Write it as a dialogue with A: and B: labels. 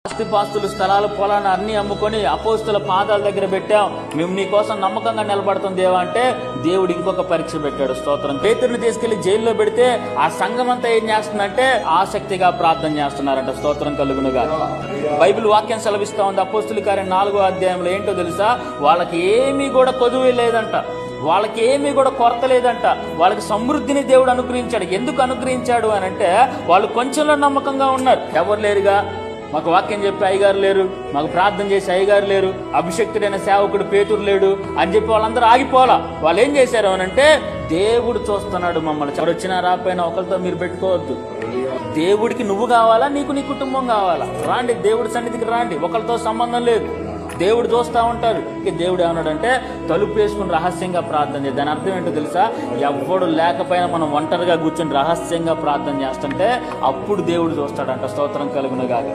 A: ఆస్తిపాస్తులు, స్థలాలు, పొలాన్ని అన్ని అమ్ముకొని అపోస్తుల పాదాల దగ్గర పెట్టాం, మేము నీ కోసం నమ్మకంగా నిలబడతాం దేవా అంటే దేవుడు ఇంకొక పరీక్ష పెట్టాడు. స్తోత్రం. పేతురుని తీసుకెళ్లి జైల్లో పెడితే ఆ సంఘం అంతా ఏం చేస్తుందంటే ఆసక్తిగా ప్రార్థన చేస్తున్నారంట. స్తోత్రం కలుగునుగా. బైబిల్ వాక్యం సెలవిస్తా ఉంది. అపోస్తుల కార్యం 4వ అధ్యాయంలో ఏంటో తెలుసా? వాళ్ళకి ఏమీ కూడా కొదువే లేదంట, వాళ్ళకి ఏమీ కూడా కొరత లేదంట. వాళ్ళకి సమృద్ధిని దేవుడు అనుగ్రహించాడు. ఎందుకు అనుగ్రహించాడు అని అంటే వాళ్ళు కొంచెంలో నమ్మకంగా ఉన్నారు. ఎవరు లేరుగా, మాకు వాక్యం చెప్పి అయ్యగారు లేరు, మాకు ప్రార్థన చేసి అయ్యగారు లేరు, అభిషక్తుడైన సేవకుడు పేతురు లేడు అని చెప్పి వాళ్ళందరూ ఆగిపోలా. వాళ్ళు ఏం చేశారు అని అంటే దేవుడు చూస్తున్నాడు మమ్మల్ని. ఎవరు వచ్చినా రాకపోయినా ఒకరితో మీరు పెట్టుకోవద్దు. దేవుడికి నువ్వు కావాలా, నీకు నీ కుటుంబం కావాలా? రాండి, దేవుడి సన్నిధికి రాండి. ఒకరితో సంబంధం లేదు, దేవుడు చూస్తూ ఉంటారు. దేవుడు ఏమన్నాడంటే తలుపు వేసుకుని రహస్యంగా ప్రార్థన చేద్దాం. దాని అర్థం ఏంటో తెలుసా? ఎవ్వడు లేకపోయినా మనం ఒంటరిగా కూర్చొని రహస్యంగా ప్రార్థన చేస్తుంటే అప్పుడు దేవుడు చూస్తాడంట. స్తోత్రం కలుగునుగాక.